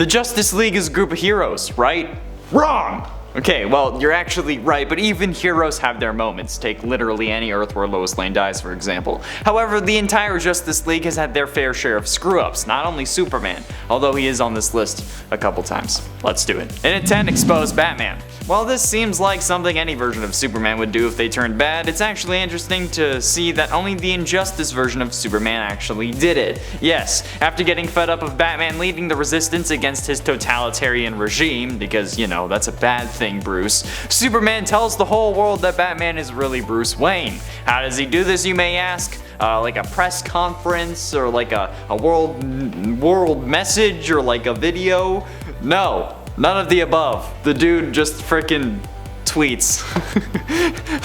The Justice League is a group of heroes, right? Wrong! Okay, well, you're actually right, but even heroes have their moments. Take literally any Earth where Lois Lane dies, for example. However, the entire Justice League has had their fair share of screw-ups, not only Superman, although he is on this list a couple times. Let's do it. In at 10, expose Batman. While this seems like something any version of Superman would do if they turned bad, it's actually interesting to see that only the Injustice version of Superman actually did it. Yes, after getting fed up of Batman leading the resistance against his totalitarian regime, because, you know, that's a bad thing, Bruce, Superman tells the whole world that Batman is really Bruce Wayne. How does he do this, you may ask? Like a press conference, or like a world message, or like a video? No. None of the above. The dude just frickin' tweets.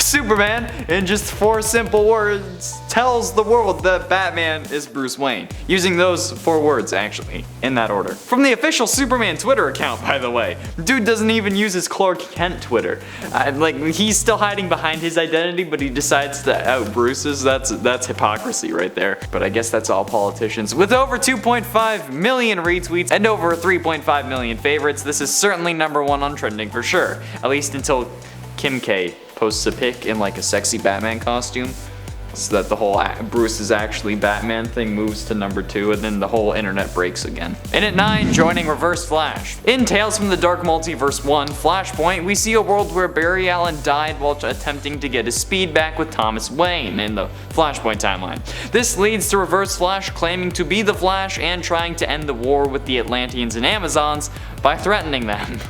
Superman, in just 4 simple words, tells the world that Batman is Bruce Wayne. Using those 4 words, actually, in that order. From the official Superman Twitter account, by the way. Dude doesn't even use his Clark Kent Twitter. Like, he's still hiding behind his identity, but he decides to out Bruce's. That's hypocrisy right there. But I guess that's all politicians. With over 2.5 million retweets and over 3.5 million favorites, this is certainly #1 on trending for sure. At least until Kim K posts a pic in like a sexy Batman costume, so that the whole Bruce is actually Batman thing moves to #2, and then the whole internet breaks again. And at 9, joining Reverse Flash. In Tales from the Dark Multiverse 1, Flashpoint, we see a world where Barry Allen died while attempting to get his speed back with Thomas Wayne in the Flashpoint timeline. This leads to Reverse Flash claiming to be the Flash and trying to end the war with the Atlanteans and Amazons by threatening them.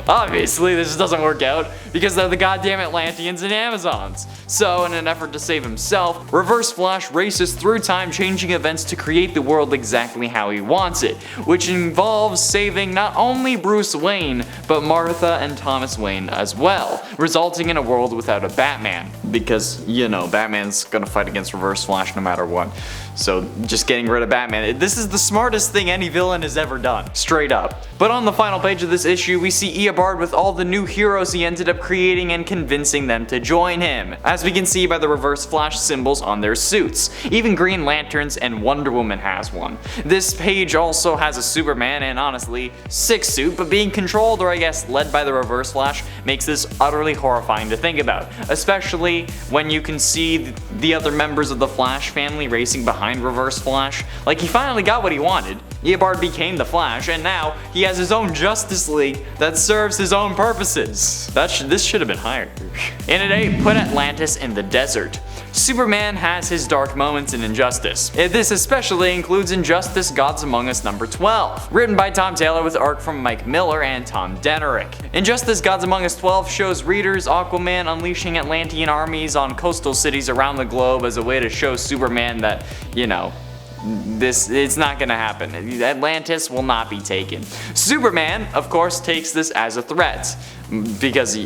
Obviously, this doesn't work out because they're the goddamn Atlanteans and Amazons. So, in an effort to save himself, Reverse Flash races through time, changing events to create the world exactly how he wants it, which involves saving not only Bruce Wayne, but Martha and Thomas Wayne as well, resulting in a world without a Batman. Because, you know, Batman's gonna fight against Reverse Flash no matter what. So just getting rid of Batman, this is the smartest thing any villain has ever done, straight up. But on the final page of this issue, we see Eobard with all the new heroes he ended up creating and convincing them to join him, as we can see by the Reverse Flash symbols on their suits. Even Green Lanterns and Wonder Woman has one. This page also has a Superman and honestly, sick suit, but being controlled, or I guess led by the Reverse Flash, makes this utterly horrifying to think about, especially when you can see the other members of the Flash family racing behind Reverse Flash. Like, he finally got what he wanted. Eobard became the Flash, and now he has his own Justice League that serves his own purposes. This should have been higher. And at 8, put Atlantis in the desert. Superman has his dark moments in Injustice. This especially includes Injustice Gods Among Us #12, written by Tom Taylor with art from Mike Miller and Tom Denerick. Injustice Gods Among Us 12 shows readers Aquaman unleashing Atlantean armies on coastal cities around the globe as a way to show Superman that, you know, it's not gonna happen. Atlantis will not be taken. Superman, of course, takes this as a threat, because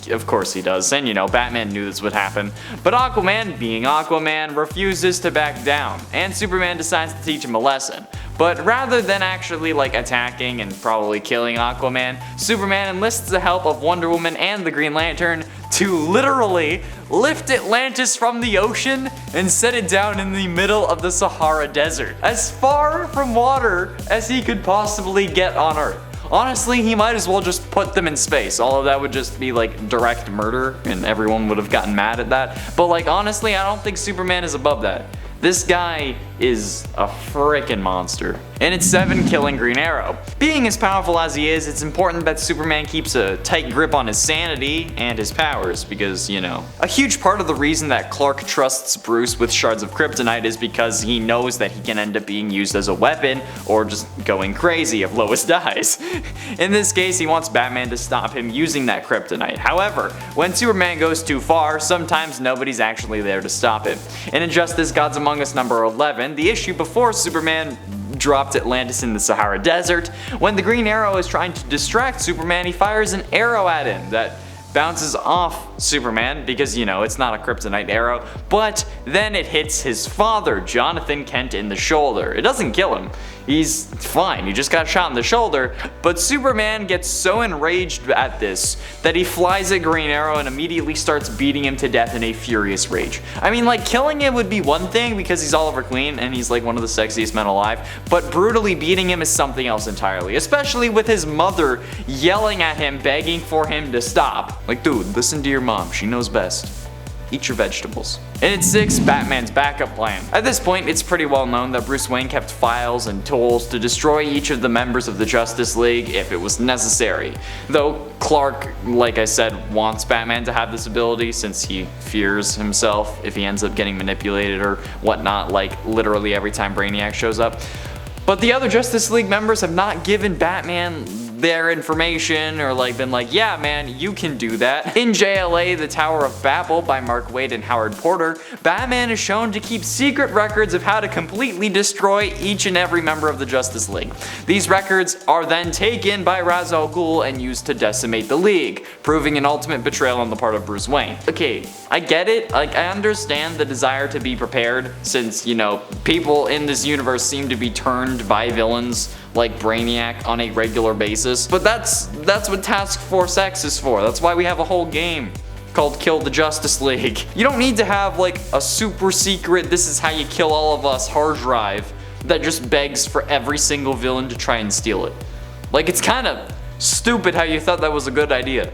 of course he does, and you know, Batman knew this would happen. But Aquaman, being Aquaman, refuses to back down, and Superman decides to teach him a lesson. But rather than actually like attacking and probably killing Aquaman, Superman enlists the help of Wonder Woman and the Green Lantern to literally lift Atlantis from the ocean and set it down in the middle of the Sahara Desert, as far from water as he could possibly get on Earth. Honestly, he might as well just put them in space, although that would just be like direct murder and everyone would have gotten mad at that. But like, honestly, I don't think Superman is above that. This guy is a frickin' monster. And it's 7, killing Green Arrow. Being as powerful as he is, it's important that Superman keeps a tight grip on his sanity and his powers, because, you know, a huge part of the reason that Clark trusts Bruce with shards of kryptonite is because he knows that he can end up being used as a weapon or just going crazy if Lois dies. In this case, he wants Batman to stop him using that kryptonite. However, when Superman goes too far, sometimes nobody's actually there to stop him. In Injustice Gods Among Us #11, the issue before Superman dropped Atlantis in the Sahara Desert, when the Green Arrow is trying to distract Superman, he fires an arrow at him that bounces off Superman because, you know, it's not a kryptonite arrow, but then it hits his father, Jonathan Kent, in the shoulder. It doesn't kill him. He's fine, he just got shot in the shoulder, but Superman gets so enraged at this that he flies at Green Arrow and immediately starts beating him to death in a furious rage. I mean, like, killing him would be one thing because he's Oliver Queen and he's like one of the sexiest men alive, but brutally beating him is something else entirely, especially with his mother yelling at him, begging for him to stop. Like, dude, listen to your mom, she knows best. Eat your vegetables. And at 6, Batman's backup plan. At this point, it's pretty well known that Bruce Wayne kept files and tools to destroy each of the members of the Justice League if it was necessary. Though Clark, like I said, wants Batman to have this ability since he fears himself if he ends up getting manipulated or whatnot, like literally every time Brainiac shows up. But the other Justice League members have not given Batman their information or like been like, yeah man, you can do that. In JLA, The Tower of Babel by Mark Waid and Howard Porter, Batman is shown to keep secret records of how to completely destroy each and every member of the Justice League. These records are then taken by Ra's al Ghul and used to decimate the League, proving an ultimate betrayal on the part of Bruce Wayne. Okay, I get it, like I understand the desire to be prepared since, you know, people in this universe seem to be turned by villains like Brainiac on a regular basis, but that's what Task Force X is for. That's why we have a whole game called Kill the Justice League. You don't need to have like a super secret, this is how you kill all of us hard drive that just begs for every single villain to try and steal it. Like, it's kind of stupid how you thought that was a good idea.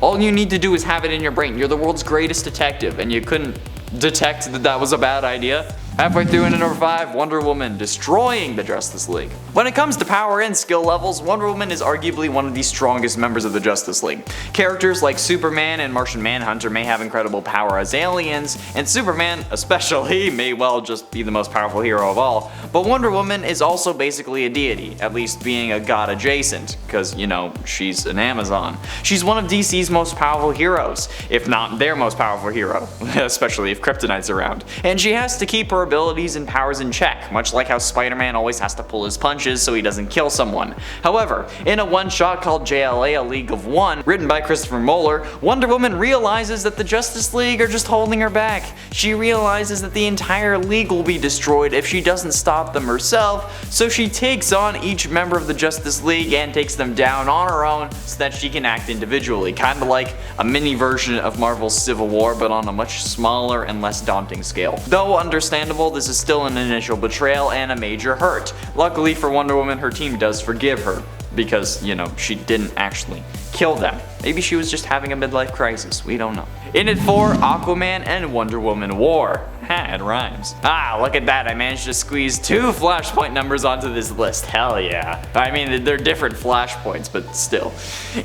All you need to do is have it in your brain. You're the world's greatest detective and you couldn't detect that that was a bad idea. Halfway through into number 5, Wonder Woman destroying the Justice League. When it comes to power and skill levels, Wonder Woman is arguably one of the strongest members of the Justice League. Characters like Superman and Martian Manhunter may have incredible power as aliens, and Superman especially may well just be the most powerful hero of all, but Wonder Woman is also basically a deity, at least being a god adjacent, because, you know, she's an Amazon. She's one of DC's most powerful heroes, if not their most powerful hero, especially if Kryptonite's around, and she has to keep her abilities and powers in check, much like how Spider-Man always has to pull his punches so he doesn't kill someone. However, in a one-shot called JLA A League of One, written by Christopher Moeller, Wonder Woman realizes that the Justice League are just holding her back. She realizes that the entire league will be destroyed if she doesn't stop them herself, so she takes on each member of the Justice League and takes them down on her own so that she can act individually, kinda like a mini version of Marvel's Civil War but on a much smaller and less daunting scale. Though understandable, this is still an initial betrayal and a major hurt. Luckily for Wonder Woman, her team does forgive her because, you know, she didn't actually kill them. Maybe she was just having a midlife crisis, we don't know. In at 4, Aquaman and Wonder Woman War. Ha, it rhymes. Ah, look at that, I managed to squeeze 2 Flashpoint numbers onto this list, hell yeah. I mean, they're different Flashpoints, but still.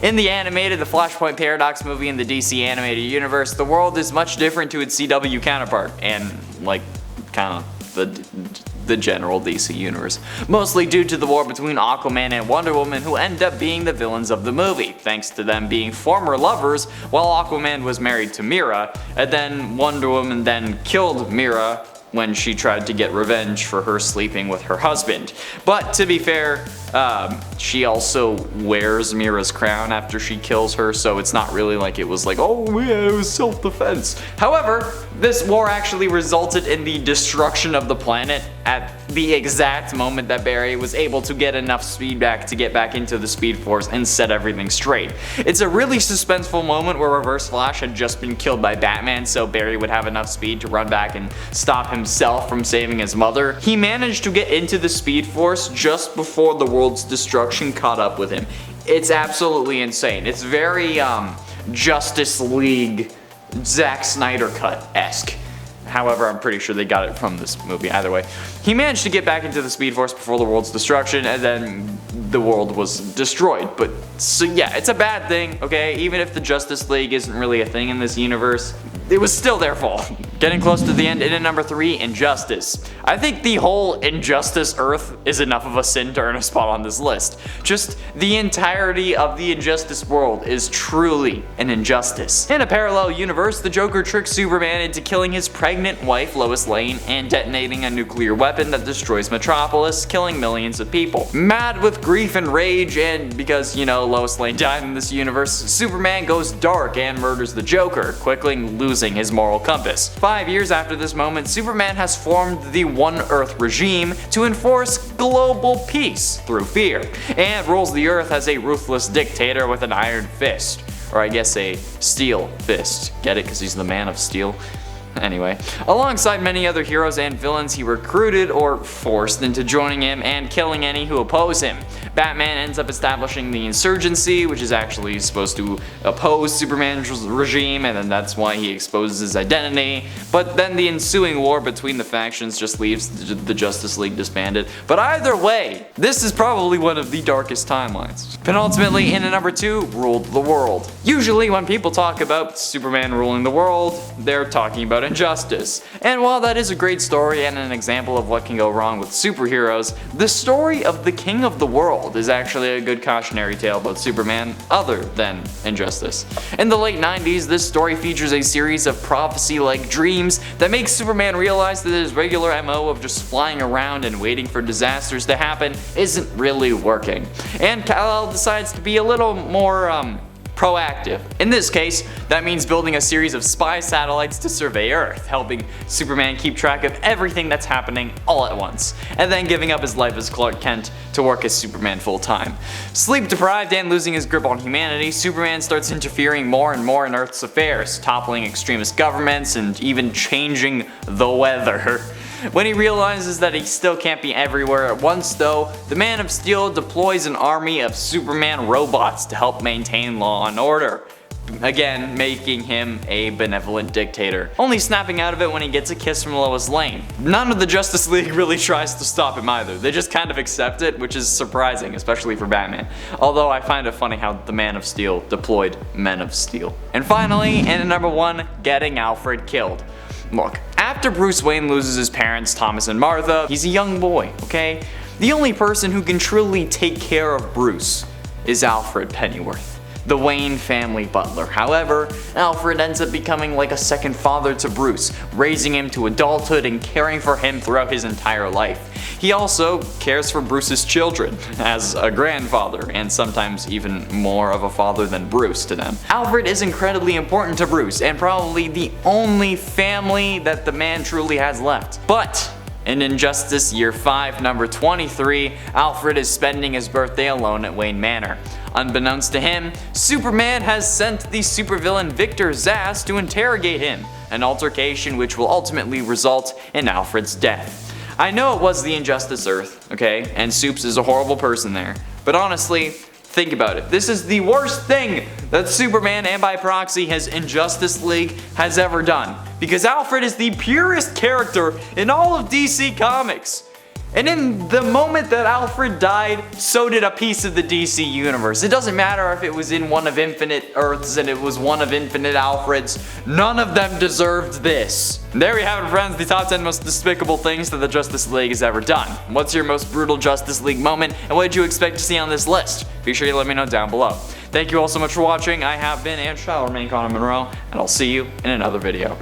In the animated The Flashpoint Paradox movie in the DC animated universe, the world is much different to its CW counterpart, and like, kind of the general DC universe, mostly due to the war between Aquaman and Wonder Woman, who end up being the villains of the movie, thanks to them being former lovers while Aquaman was married to Mera, and then Wonder Woman then killed Mera when she tried to get revenge for her sleeping with her husband. But to be fair, she also wears Mira's crown after she kills her, so it's not really like it was like, oh yeah, it was self-defense. However, this war actually resulted in the destruction of the planet at the exact moment that Barry was able to get enough speed back to get back into the Speed Force and set everything straight. It's a really suspenseful moment where Reverse Flash had just been killed by Batman, so Barry would have enough speed to run back and stop himself from saving his mother. He managed to get into the Speed Force just before the world's destruction caught up with him. It's absolutely insane. It's very Justice League Zack Snyder Cut-esque. However, I'm pretty sure they got it from this movie either way. He managed to get back into the Speed Force before the world's destruction, and then the world was destroyed. But, so yeah, it's a bad thing, okay? Even if the Justice League isn't really a thing in this universe, it was still their fault. Getting close to the end, in at number 3, Injustice. I think the whole Injustice Earth is enough of a sin to earn a spot on this list. Just the entirety of the Injustice world is truly an injustice. In a parallel universe, the Joker tricks Superman into killing his pregnant wife Lois Lane and detonating a nuclear weapon that destroys Metropolis, killing millions of people. Mad with grief and rage, and because, you know, Lois Lane died in this universe, Superman goes dark and murders the Joker, quickly losing his moral compass. 5 years after this moment, Superman has formed the One Earth regime to enforce global peace through fear, and rules the Earth as a ruthless dictator with an iron fist. Or I guess a steel fist. Get it? Because he's the Man of Steel. Anyway, alongside many other heroes and villains, he recruited or forced into joining him and killing any who oppose him. Batman ends up establishing the insurgency, which is actually supposed to oppose Superman's regime, and then that's why he exposes his identity. But then the ensuing war between the factions just leaves the Justice League disbanded. But either way, this is probably one of the darkest timelines. Penultimately, in at number 2, ruled the world. Usually when people talk about Superman ruling the world, they're talking about injustice. And while that is a great story and an example of what can go wrong with superheroes, the story of the King of the World is actually a good cautionary tale about Superman other than injustice. In the late 90s, this story features a series of prophecy-like dreams that make Superman realize that his regular MO of just flying around and waiting for disasters to happen isn't really working. And Kal-El decides to be a little more, proactive. In this case, that means building a series of spy satellites to survey Earth, helping Superman keep track of everything that's happening all at once, and then giving up his life as Clark Kent to work as Superman full time. Sleep deprived and losing his grip on humanity, Superman starts interfering more and more in Earth's affairs, toppling extremist governments and even changing the weather. When he realizes that he still can't be everywhere at once though, the Man of Steel deploys an army of Superman robots to help maintain law and order. Again, making him a benevolent dictator, only snapping out of it when he gets a kiss from Lois Lane. None of the Justice League really tries to stop him either, they just kind of accept it, which is surprising, especially for Batman. Although I find it funny how the Man of Steel deployed Men of Steel. And finally, in at number 1, getting Alfred killed. Look, after Bruce Wayne loses his parents, Thomas and Martha, he's a young boy, okay? The only person who can truly take care of Bruce is Alfred Pennyworth, the Wayne family butler. However, Alfred ends up becoming like a second father to Bruce, raising him to adulthood and caring for him throughout his entire life. He also cares for Bruce's children, as a grandfather, and sometimes even more of a father than Bruce to them. Alfred is incredibly important to Bruce, and probably the only family that the man truly has left. But in Injustice Year 5, number 23, Alfred is spending his birthday alone at Wayne Manor. Unbeknownst to him, Superman has sent the supervillain Victor Zsasz to interrogate him, an altercation which will ultimately result in Alfred's death. I know it was the Injustice Earth, okay, and Supes is a horrible person there, but honestly, think about it. This is the worst thing that Superman, and by proxy his Injustice League, has ever done. Because Alfred is the purest character in all of DC Comics. And in the moment that Alfred died, so did a piece of the DC universe. It doesn't matter if it was in one of infinite Earths and it was one of infinite Alfreds, none of them deserved this. And there we have it, friends, the top 10 most despicable things that the Justice League has ever done. What's your most brutal Justice League moment, and what did you expect to see on this list? Be sure you let me know down below. Thank you all so much for watching. I have been and shall remain Connor Monroe, and I'll see you in another video.